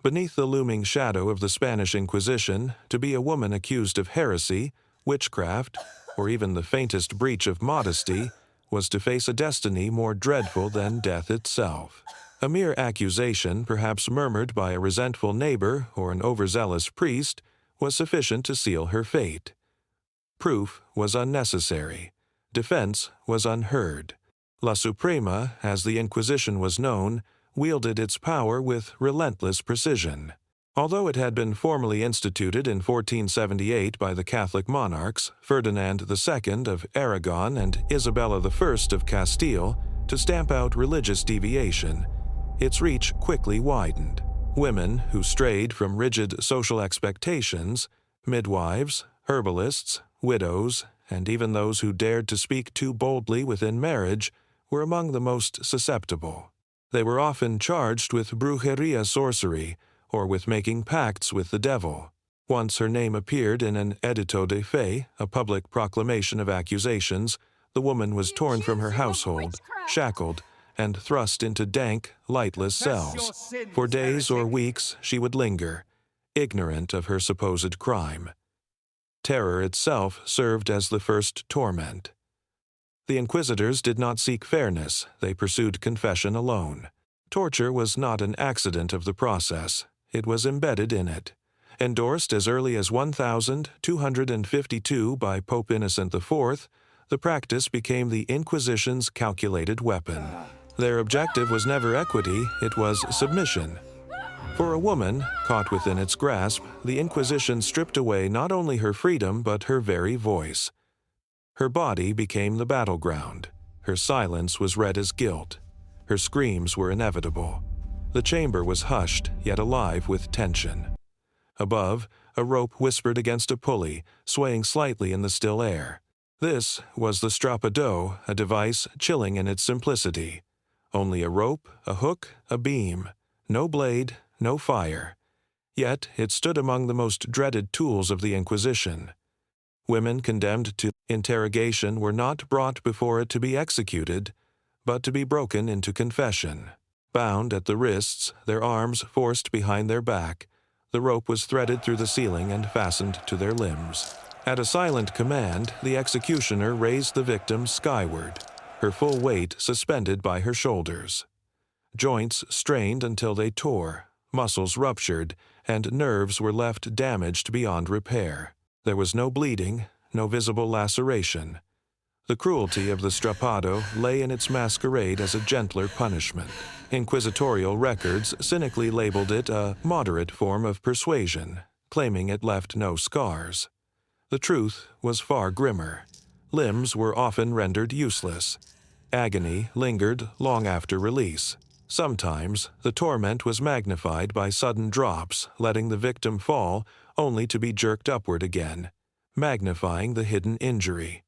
Beneath the looming shadow of the Spanish Inquisition, to be a woman accused of heresy, witchcraft, or even the faintest breach of modesty was to face a destiny more dreadful than death itself. A mere accusation, perhaps murmured by a resentful neighbor or an overzealous priest, was sufficient to seal her fate. Proof was unnecessary. Defense was unheard. La Suprema, as the Inquisition was known, wielded its power with relentless precision. Although it had been formally instituted in 1478 by the Catholic monarchs, Ferdinand II of Aragon and Isabella I of Castile, to stamp out religious deviation, its reach quickly widened. Women who strayed from rigid social expectations, midwives, herbalists, widows, and even those who dared to speak too boldly within marriage, were among the most susceptible. They were often charged with brujeria sorcery, or with making pacts with the devil. Once her name appeared in an edito de fe, a public proclamation of accusations, the woman was torn from her household, shackled, and thrust into dank, lightless cells. For days or weeks she would linger, ignorant of her supposed crime. Terror itself served as the first torment. The inquisitors did not seek fairness, they pursued confession alone. Torture was not an accident of the process, it was embedded in it. Endorsed as early as 1252 by Pope Innocent IV, the practice became the Inquisition's calculated weapon. Their objective was never equity, it was submission. For a woman, caught within its grasp, the Inquisition stripped away not only her freedom but her very voice. Her body became the battleground. Her silence was read as guilt. Her screams were inevitable. The chamber was hushed, yet alive with tension. Above, a rope whispered against a pulley, swaying slightly in the still air. This was the strappado, a device chilling in its simplicity. Only a rope, a hook, a beam. No blade, no fire. Yet it stood among the most dreaded tools of the Inquisition. Women condemned to interrogation were not brought before it to be executed, but to be broken into confession. Bound at the wrists, their arms forced behind their back, the rope was threaded through the ceiling and fastened to their limbs. At a silent command, the executioner raised the victim skyward, her full weight suspended by her shoulders. Joints strained until they tore, muscles ruptured, and nerves were left damaged beyond repair. There was no bleeding, no visible laceration. The cruelty of the strappado lay in its masquerade as a gentler punishment. Inquisitorial records cynically labeled it a moderate form of persuasion, claiming it left no scars. The truth was far grimmer. Limbs were often rendered useless. Agony lingered long after release. Sometimes, the torment was magnified by sudden drops, letting the victim fall, only to be jerked upward again, magnifying the hidden injury.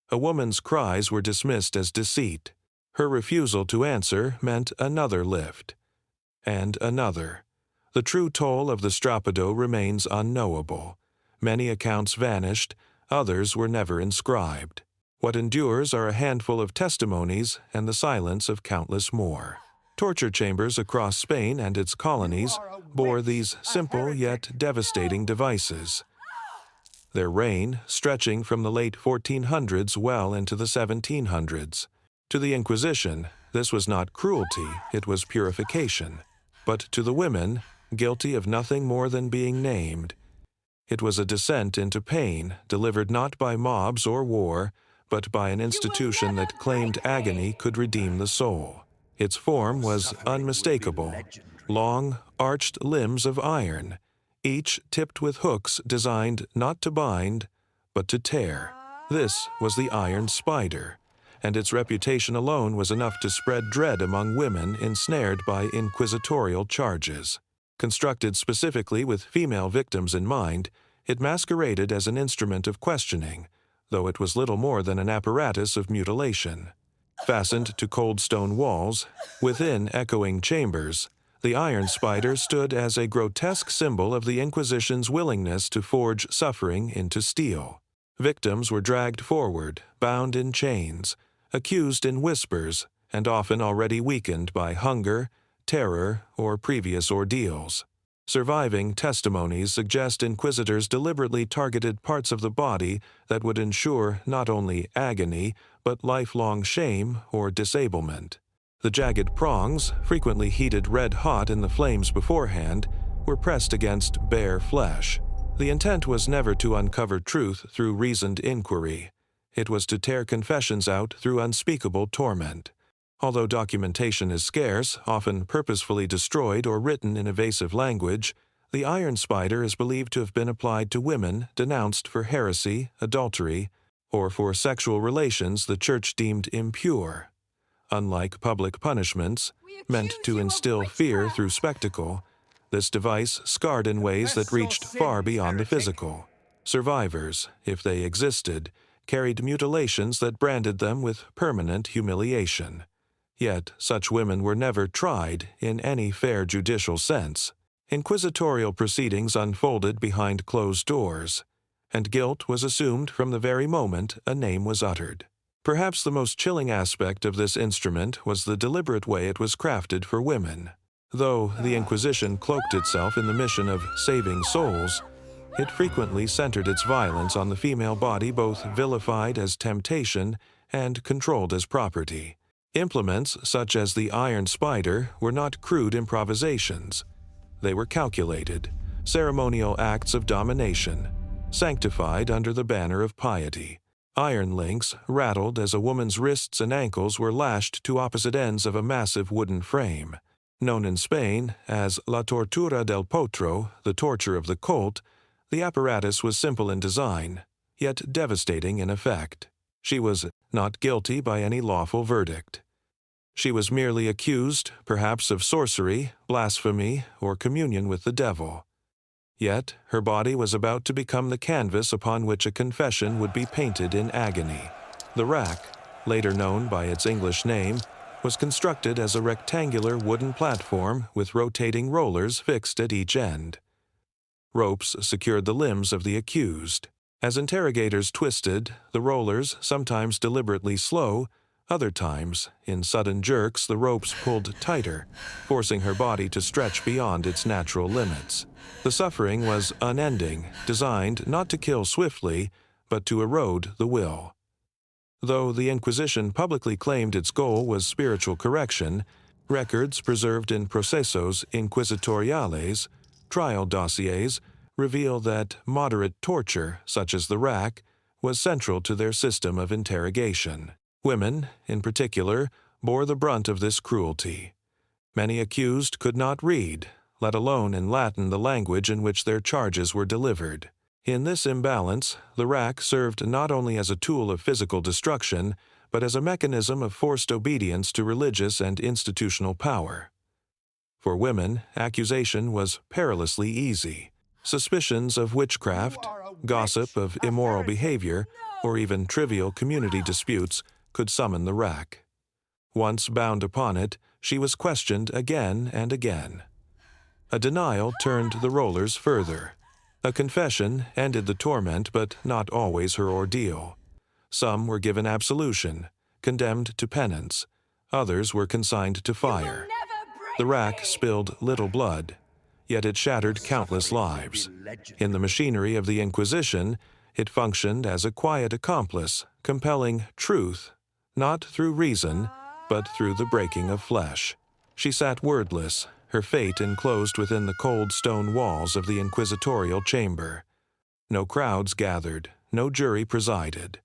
A woman's cries were dismissed as deceit. Her refusal to answer meant another lift. And another. The true toll of the strappado remains unknowable. Many accounts vanished, others were never inscribed. What endures are a handful of testimonies and the silence of countless more. Torture chambers across Spain and its colonies bore these simple yet devastating devices. Their reign stretching from the late 1400s well into the 1700s. To the Inquisition, this was not cruelty, it was purification. But to the women, guilty of nothing more than being named, it was a descent into pain delivered not by mobs or war, but by an institution that claimed agony could redeem the soul. Its form was unmistakable. Long, arched limbs of iron, each tipped with hooks designed not to bind, but to tear. This was the iron spider, and its reputation alone was enough to spread dread among women ensnared by inquisitorial charges. Constructed specifically with female victims in mind, it masqueraded as an instrument of questioning, though it was little more than an apparatus of mutilation. Fastened to cold stone walls, within echoing chambers, the iron spider stood as a grotesque symbol of the Inquisition's willingness to forge suffering into steel. Victims were dragged forward, bound in chains, accused in whispers, and often already weakened by hunger, terror, or previous ordeals. Surviving testimonies suggest inquisitors deliberately targeted parts of the body that would ensure not only agony, but lifelong shame or disablement. The jagged prongs, frequently heated red-hot in the flames beforehand, were pressed against bare flesh. The intent was never to uncover truth through reasoned inquiry. It was to tear confessions out through unspeakable torment. Although documentation is scarce, often purposefully destroyed or written in evasive language, the iron spider is believed to have been applied to women denounced for heresy, adultery, or for sexual relations the Church deemed impure. Unlike public punishments, meant to instill fear through spectacle, this device scarred in ways that reached far beyond the physical. Survivors, if they existed, carried mutilations that branded them with permanent humiliation. Yet such women were never tried in any fair judicial sense. Inquisitorial proceedings unfolded behind closed doors, and guilt was assumed from the very moment a name was uttered. Perhaps the most chilling aspect of this instrument was the deliberate way it was crafted for women. Though the Inquisition cloaked itself in the mission of saving souls, it frequently centered its violence on the female body, both vilified as temptation and controlled as property. Implements such as the iron spider were not crude improvisations. They were calculated, ceremonial acts of domination, sanctified under the banner of piety. Iron links rattled as a woman's wrists and ankles were lashed to opposite ends of a massive wooden frame. Known in Spain as La Tortura del Potro, the torture of the colt, the apparatus was simple in design, yet devastating in effect. She was not guilty by any lawful verdict. She was merely accused, perhaps of sorcery, blasphemy, or communion with the devil. Yet her body was about to become the canvas upon which a confession would be painted in agony. The rack, later known by its English name, was constructed as a rectangular wooden platform with rotating rollers fixed at each end. Ropes secured the limbs of the accused. As interrogators twisted, the rollers, sometimes deliberately slow, other times, in sudden jerks, the ropes pulled tighter, forcing her body to stretch beyond its natural limits. The suffering was unending, designed not to kill swiftly, but to erode the will. Though the Inquisition publicly claimed its goal was spiritual correction, records preserved in procesos inquisitoriales, trial dossiers, reveal that moderate torture, such as the rack, was central to their system of interrogation. Women, in particular, bore the brunt of this cruelty. Many accused could not read, let alone in Latin the language in which their charges were delivered. In this imbalance, the rack served not only as a tool of physical destruction, but as a mechanism of forced obedience to religious and institutional power. For women, accusation was perilously easy. Suspicions of witchcraft, gossip of immoral behavior, or even trivial community disputes could summon the rack. Once bound upon it, she was questioned again and again. A denial turned the rollers further. A confession ended the torment, but not always her ordeal. Some were given absolution, condemned to penance. Others were consigned to fire. The rack spilled little blood, yet it shattered countless lives. In the machinery of the Inquisition, it functioned as a quiet accomplice, compelling truth, not through reason, but through the breaking of flesh. She sat wordless, her fate enclosed within the cold stone walls of the inquisitorial chamber. No crowds gathered, no jury presided.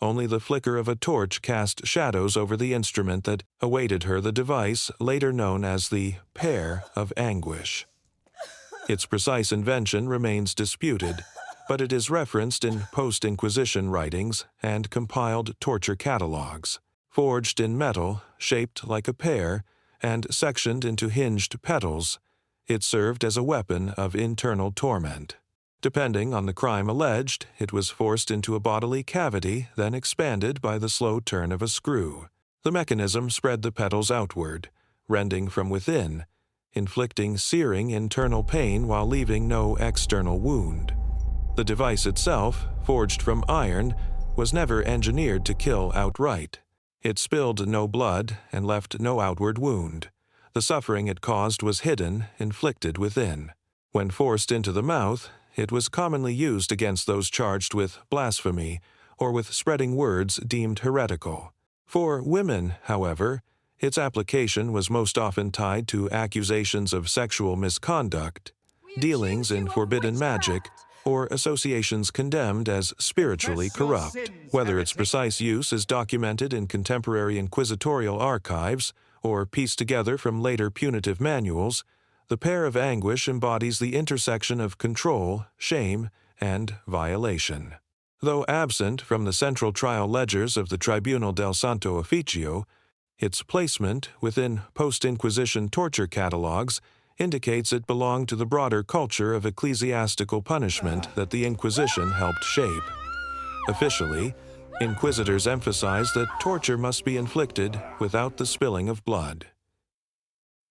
Only the flicker of a torch cast shadows over the instrument that awaited her, the device later known as the pear of anguish. Its precise invention remains disputed, but it is referenced in post-Inquisition writings and compiled torture catalogs. Forged in metal, shaped like a pear, and sectioned into hinged petals, it served as a weapon of internal torment. Depending on the crime alleged, it was forced into a bodily cavity, then expanded by the slow turn of a screw. The mechanism spread the petals outward, rending from within, inflicting searing internal pain while leaving no external wound. The device itself, forged from iron, was never engineered to kill outright. It spilled no blood and left no outward wound. The suffering it caused was hidden, inflicted within. When forced into the mouth, it was commonly used against those charged with blasphemy or with spreading words deemed heretical. For women, however, its application was most often tied to accusations of sexual misconduct, dealings in forbidden magic, or associations condemned as spiritually corrupt. Whether its precise use is documented in contemporary inquisitorial archives or pieced together from later punitive manuals, the pair of anguish embodies the intersection of control, shame, and violation. Though absent from the central trial ledgers of the Tribunal del Santo Officio, its placement within post-Inquisition torture catalogues indicates it belonged to the broader culture of ecclesiastical punishment that the Inquisition helped shape. Officially, inquisitors emphasized that torture must be inflicted without the spilling of blood.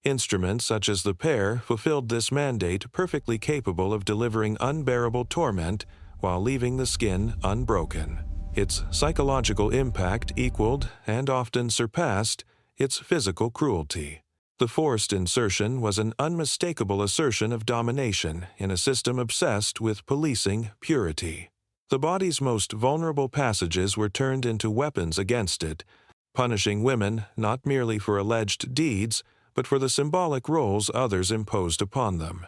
Instruments such as the pear fulfilled this mandate, perfectly capable of delivering unbearable torment while leaving the skin unbroken. Its psychological impact equaled, and often surpassed, its physical cruelty. The forced insertion was an unmistakable assertion of domination in a system obsessed with policing purity. The body's most vulnerable passages were turned into weapons against it, punishing women not merely for alleged deeds, but for the symbolic roles others imposed upon them.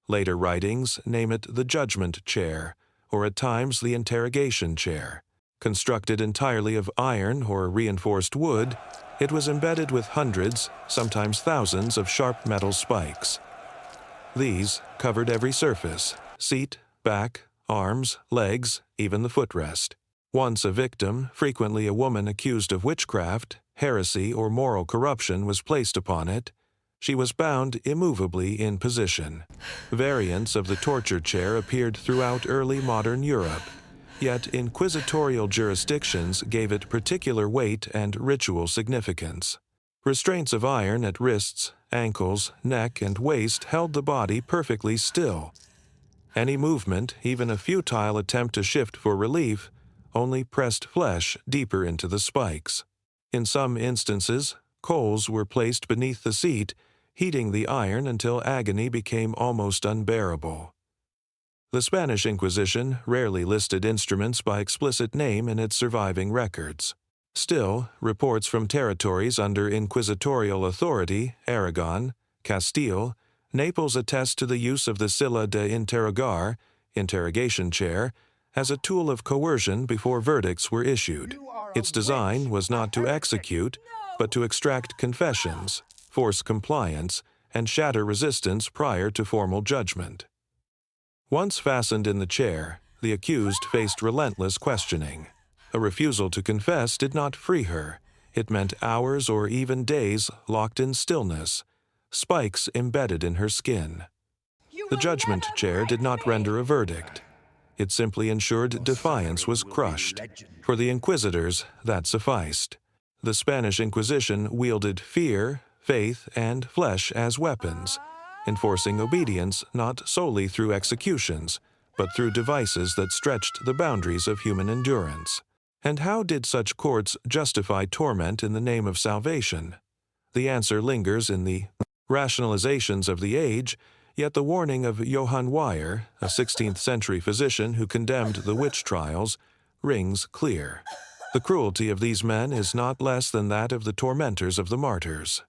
Later writings name it the judgment chair, or at times the interrogation chair. Constructed entirely of iron or reinforced wood, it was embedded with hundreds, sometimes thousands of sharp metal spikes. These covered every surface: seat, back, arms, legs, even the footrest. Once a victim, frequently a woman accused of witchcraft, heresy, or moral corruption, was placed upon it, she was bound immovably in position. Variants of the torture chair appeared throughout early modern Europe, yet inquisitorial jurisdictions gave it particular weight and ritual significance. Restraints of iron at wrists, ankles, neck, and waist held the body perfectly still. Any movement, even a futile attempt to shift for relief, only pressed flesh deeper into the spikes. In some instances, coals were placed beneath the seat, heating the iron until agony became almost unbearable. The Spanish Inquisition rarely listed instruments by explicit name in its surviving records. Still, reports from territories under inquisitorial authority, Aragon, Castile, Naples, attest to the use of the silla de interrogar, interrogation chair, as a tool of coercion before verdicts were issued. Its design was not to execute, but to extract confessions, force compliance, and shatter resistance prior to formal judgment. Once fastened in the chair, the accused faced relentless questioning. A refusal to confess did not free her. It meant hours or even days locked in stillness, spikes embedded in her skin. The judgment chair did not render a verdict. It simply ensured defiance was crushed. For the inquisitors, that sufficed. The Spanish Inquisition wielded fear, faith, and flesh as weapons, enforcing obedience not solely through executions, but through devices that stretched the boundaries of human endurance. And how did such courts justify torment in the name of salvation? The answer lingers in the rationalizations of the age, yet the warning of Johann Weyer, a 16th-century physician who condemned the witch trials, rings clear. The cruelty of these men is not less than that of the tormentors of the martyrs.